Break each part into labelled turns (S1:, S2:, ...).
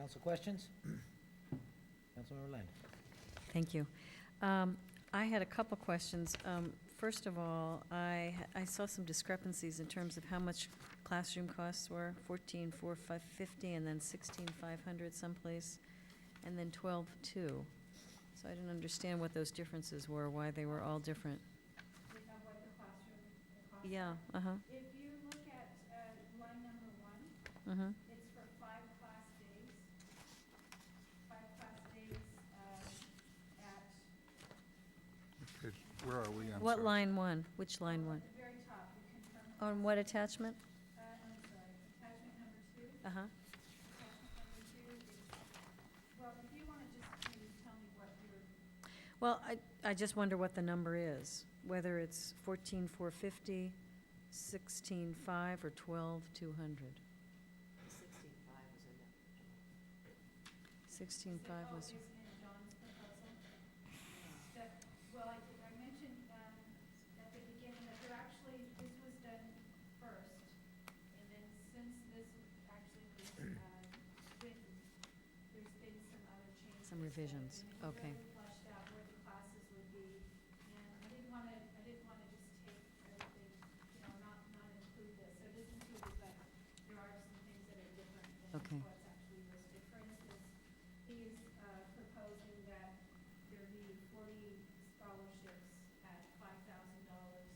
S1: Council questions? Councilmember Land.
S2: Thank you. I had a couple questions. First of all, I saw some discrepancies in terms of how much classroom costs were, 14,450, and then 16,500 someplace, and then 12,200. So I didn't understand what those differences were, why they were all different.
S3: What the classroom costs.
S2: Yeah, uh-huh.
S3: If you look at line number 1,
S2: Mm-hmm.
S3: it's for 5 class days. 5 class days at
S4: Where are we? I'm
S2: What
S4: sorry.
S2: line one? Which line one?
S3: at the very top. You confirm.
S2: On what attachment?
S3: I'm sorry. Attachment number 2.
S2: Uh-huh.
S3: Attachment number 2 is, well, if you want to just maybe tell me what your,
S2: Well, I just wonder what the number is, whether it's 14,450, 16,500, or 12,200. 16,500 was,
S3: is in John's proposal. Well, I mentioned at the beginning that there actually, this was done first, and then since this actually was written, there's been some other changes.
S2: Some revisions.
S3: And it
S2: Okay.
S3: really fleshed out where the classes would be, and I didn't want to just take everything, not include this. So it is included, but there are some things that are different than
S2: Okay.
S3: what's actually listed. For instance, he's proposing that there be 40 scholarships at $5,000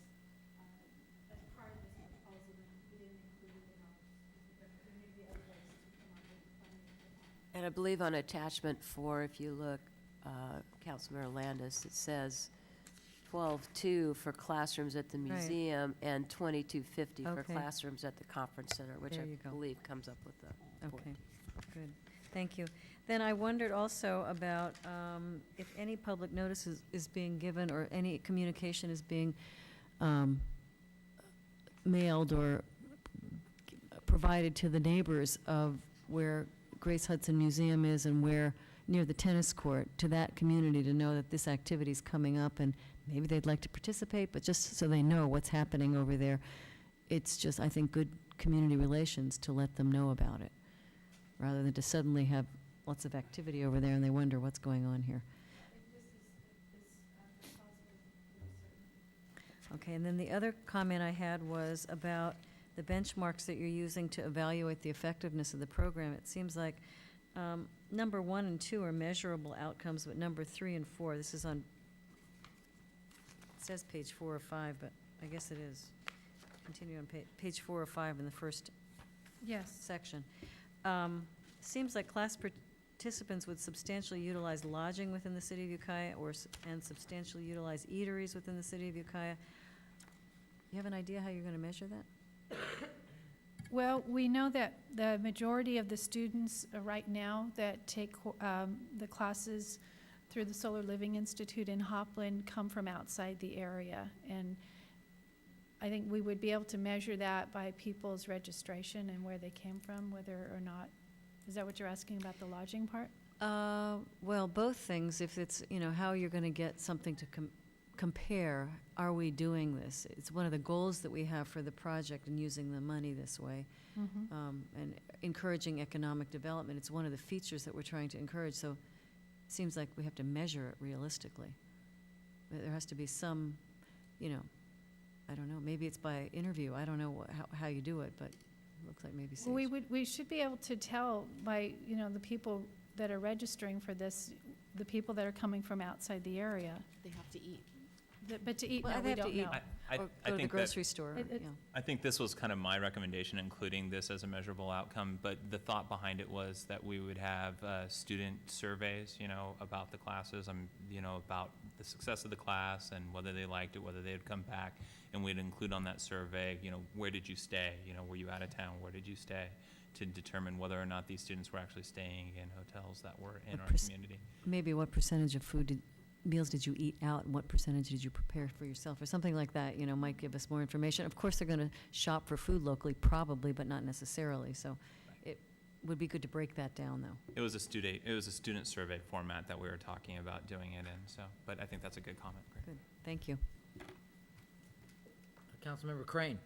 S3: as part of this proposal, and we didn't include it in ours. There may be other ways to come up with funding for that.
S5: And I believe on attachment 4, if you look, Councilmember Landis, it says 12,200 for classrooms at the
S2: Right.
S5: museum and 2250 for
S2: Okay.
S5: classrooms at the conference center, which
S2: There
S5: I
S2: you go.
S5: believe comes up with the
S2: okay, good, thank you. Then I wondered also about if any public notice is being given or any communication is being mailed or provided to the neighbors of where Grace Hudson Museum is and where, near the tennis court, to that community to know that this activity is coming up and maybe they'd like to participate, but just so they know what's happening over there. It's just, I think, good community relations to let them know about it, rather than to suddenly have lots of activity over there and they wonder what's going on here.
S3: This proposal is pretty certain.
S2: Okay, and then the other comment I had was about the benchmarks that you're using to evaluate the effectiveness of the program. It seems like number 1 and 2 are measurable outcomes, but number 3 and 4, this is on, it says page 4 or 5, but I guess it is. Continue on page 4 or 5 in the first
S3: Yes.
S2: section. Seems like class participants would substantially utilize lodging within the city of Ukiah and substantially utilize eateries within the city of Ukiah. You have an idea how you're going to measure that?
S3: Well, we know that the majority of the students right now that take the classes through the Solar Living Institute in Hopland come from outside the area. And I think we would be able to measure that by people's registration and where they came from, whether or not, is that what you're asking about, the lodging part?
S2: Well, both things. If it's, how you're going to get something to compare, are we doing this? It's one of the goals that we have for the project and using the money this way, and encouraging economic development. It's one of the features that we're trying to encourage, so it seems like we have to measure it realistically. There has to be some, I don't know, maybe it's by interview. I don't know how you do it, but it looks like maybe
S3: Well,
S2: Sage.
S3: we should be able to tell by, the people that are registering for this, the people that are coming from outside the area.
S6: They have to eat.
S3: But to eat,
S2: Well,
S3: no,
S2: they
S3: we
S2: have to
S3: don't
S2: eat.
S3: know.
S7: I
S2: Or go to the
S7: think that,
S2: grocery store,
S3: It-
S2: yeah.
S7: I think this was kind of my recommendation, including this as a measurable outcome, but the thought behind it was that we would have student surveys, about the classes, about the success of the class and whether they liked it, whether they would come back, and we'd include on that survey, where did you stay? Were you out of town? Where did you stay? To determine whether or not these students were actually staying in hotels that were in our community.
S2: Maybe what percentage of meals did you eat out, and what percentage did you prepare for yourself, or something like that, might give us more information. Of course, they're going to shop for food locally, probably, but not necessarily, so it would be good to break that down, though.
S7: It was a student survey format that we were talking about doing it in, so, but I think that's a good comment. Greg.
S2: Good, thank you.
S1: Councilmember Crane.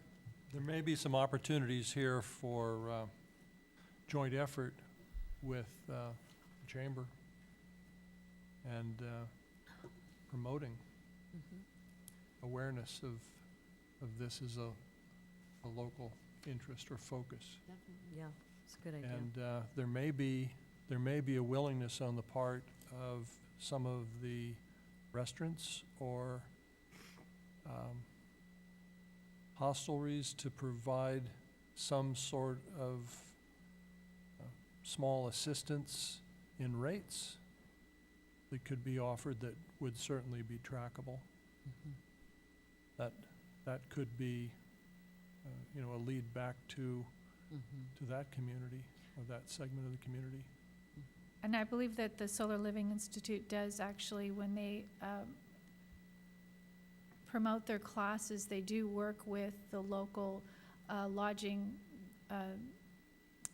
S8: There may be some opportunities here for joint effort
S4: with the chamber and promoting awareness of this as a local interest or focus.
S2: Yeah, it's a good idea.
S4: And there may be a willingness on the part of some of the restaurants or hostelries to provide some sort of small assistance in rates that could be offered that would certainly be trackable. That could be, a lead back to that community or that segment of the community.
S3: And I believe that the Solar Living Institute does actually, when they promote their classes, they do work with the local lodging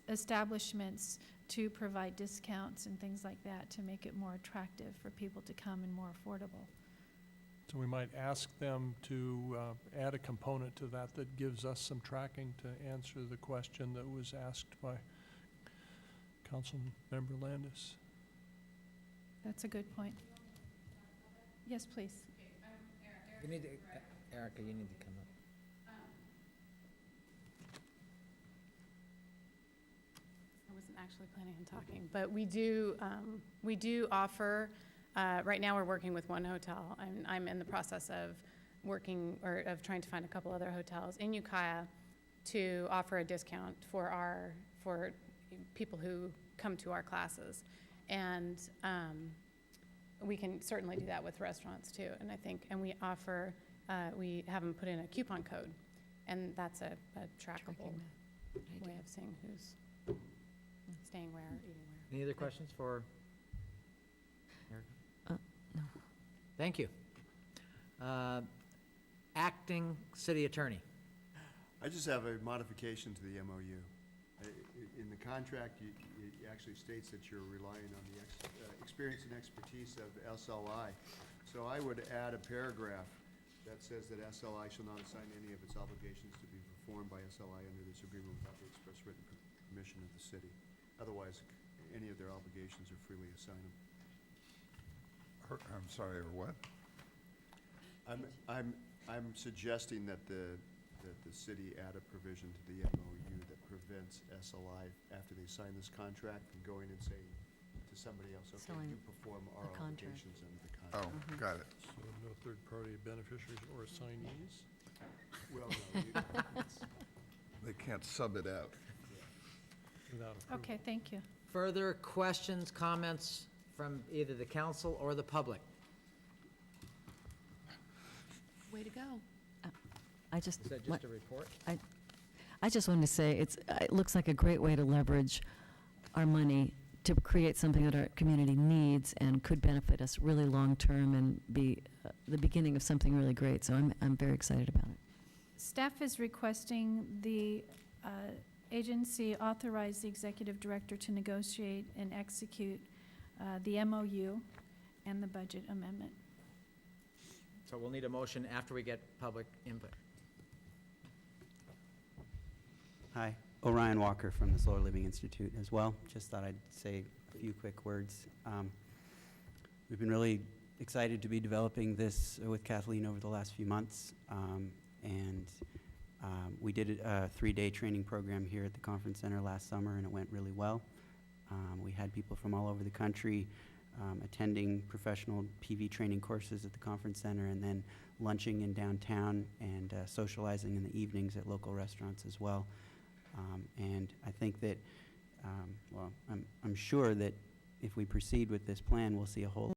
S3: establishments to provide discounts and things like that to make it more attractive for people to come and more affordable.
S4: So we might ask them to add a component to that that gives us some tracking to answer the question that was asked by Councilmember Landis.
S3: That's a good point. Yes, please.
S1: You need to, Erica, you need to come up.
S6: I wasn't actually planning on talking, but we do offer, right now we're working with one hotel, and I'm in the process of of trying to find a couple other hotels in Ukiah to offer a discount for people who come to our classes. And we can certainly do that with restaurants too. And we offer, we have them put in a coupon code, and that's a trackable way of seeing who's staying where, eating where.
S1: Any other questions for Erica?
S2: No.
S1: Thank you. Acting City Attorney.
S8: I just have a modification to the MOU. In the contract, it actually states that you're relying on the experience and expertise of SLI. So I would add a paragraph that says that SLI shall not assign any of its obligations to be performed by SLI under this agreement without the express written permission of the city. Otherwise, any of their obligations are freely assignable.
S9: I'm sorry, or what?
S8: I'm suggesting that the city add a provision to the MOU that prevents SLI, after they sign this contract, from going and saying to somebody else, okay,
S2: Selling
S8: you perform our
S2: a contract.
S8: obligations under the
S9: Oh,
S8: contract.
S9: got it.
S4: So no third-party beneficiaries or assignees?
S8: Well, no,
S9: They can't sub it out.
S4: Without approval.
S3: Okay, thank you.
S1: Further questions, comments from either the council or the public?
S6: Way to go.
S2: I just,
S1: Is that just a report?
S2: I just wanted to say, it looks like a great way to leverage our money to create something that our community needs and could benefit us really long-term and be the beginning of something really great. So I'm very excited about it.
S3: Staff is requesting the agency authorize the executive director to negotiate and execute the MOU and the budget amendment.
S1: So we'll need a motion after we get public input.
S10: Hi, Orion Walker from the Solar Living Institute as well. Just thought I'd say a few quick words. We've been really excited to be developing this with Kathleen over the last few months. We did a 3-day training program here at the conference center last summer, and it went really well. We had people from all over the country attending professional PV training courses at the conference center, and then lunching in downtown and socializing in the evenings at local restaurants as well. And I think that, I'm sure that if we proceed with this plan, we'll see a whole